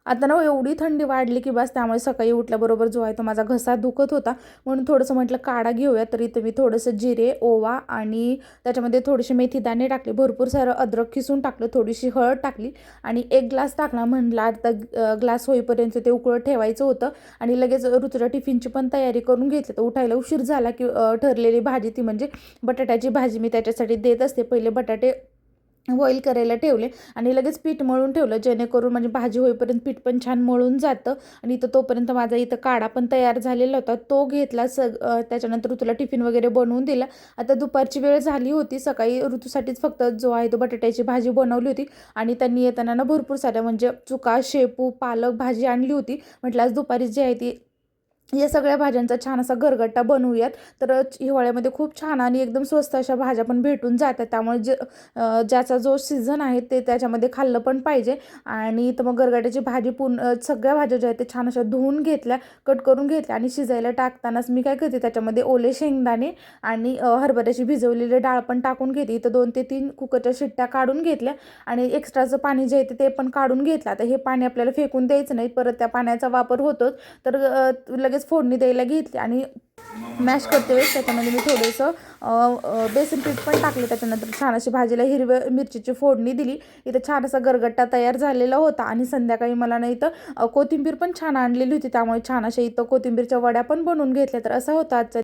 आता ना एवढी थंडी वाढली की बस, त्यामुळे सकाळी उठल्याबरोबर जो आहे तो माझा घसा दुखत होता. म्हणून थोडंसं म्हटलं काढा घेऊया. तर इथं मी थोडंसं जिरे, ओवा आणि त्याच्यामध्ये थोडेसे मेथीदाणे टाकले, भरपूर सारं अद्रक खिसून टाकलं, थोडीशी हळद टाकली आणि 1 ग्लास टाकला. म्हटलं आता ग्लास होईपर्यंत ते उकळत ठेवायचं होतं आणि लगेच ऋतूच्या टिफिनची पण तयारी करून घेतली. तर उठायला उशीर झाला की ठरलेली भाजी ती म्हणजे बटाट्याची भाजी मी त्याच्यासाठी देत असते. पहिले बटाटे बॉईल करायला ठेवले आणि लगेच पीठ मळून ठेवलं, जेणेकरून म्हणजे भाजी होईपर्यंत पीठ पण छान मळून जातं. आणि इथं तोपर्यंत माझा इथं काढा पण तयार झालेला होता, तो घेतला. त्याच्यानंतर ऋतूला टिफिन वगैरे बनवून दिला. आता दुपारची वेळ झाली होती. सकाळी ऋतूसाठीच फक्त जो आहे तो बटाट्याची भाजी बनवली होती आणि त्यांनी येताना ना भरपूर साऱ्या म्हणजे चुका, शेपू, पालक भाजी आणली होती. म्हटलं आज दुपारी जी आहे ती या सगळ्या भाज्यांचा छान असा गरगट्टा बनवूयात. तर हिवाळ्यामध्ये खूप छान आणि एकदम स्वस्त अशा भाज्या पण भेटून जातात. त्यामुळे ज्याचा जो सीझन आहे ते त्याच्यामध्ये खाल्लं पण पाहिजे. आणि तर मग गरगट्याची भाजी सगळ्या भाज्या ज्या आहेत ते छान अशा धुवून घेतल्या, कट करून घेतल्या आणि शिजायला टाकतानाच मी काय करते, त्याच्यामध्ये ओले शेंगदाणे आणि हरभऱ्याची भिजवलेली डाळ पण टाकून घेते. इथं 2 ते 3 कुकरच्या शिट्ट्या काढून घेतल्या आणि एक्स्ट्राचं पाणी जे आहे ते पण काढून घेतलं. आता हे पाणी आपल्याला फेकून द्यायचं नाही, परत त्या पाण्याचा वापर होतोच. तर लगेच फोडणी द्यायला घेतली आणि मॅश करते वेळेस त्याच्यामध्ये मी थोडंसं बेसन पीठ पण टाकलं. त्याच्यानंतर छान अशी भाजीला हिरव्या मिरचीची फोडणी दिली. इथं छान असा गरगट्टा तयार झालेला होता आणि संध्याकाळी मला ना इथं कोथिंबीर पण छान आणलेली होती, त्यामुळे छान अशा इथं कोथिंबीरच्या वड्या पण बनवून घेतल्या. तर असा होता आजचा